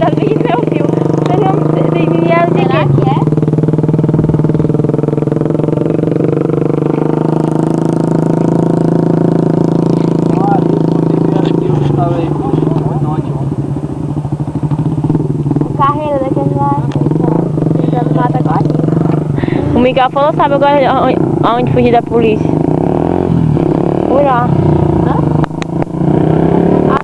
estás aqui no meu fio. Mas eu me Será que é? Carreira daquele lá. Entrando no mato agora. O Miguel falou, sabe agora aonde fugir da polícia. Por lá.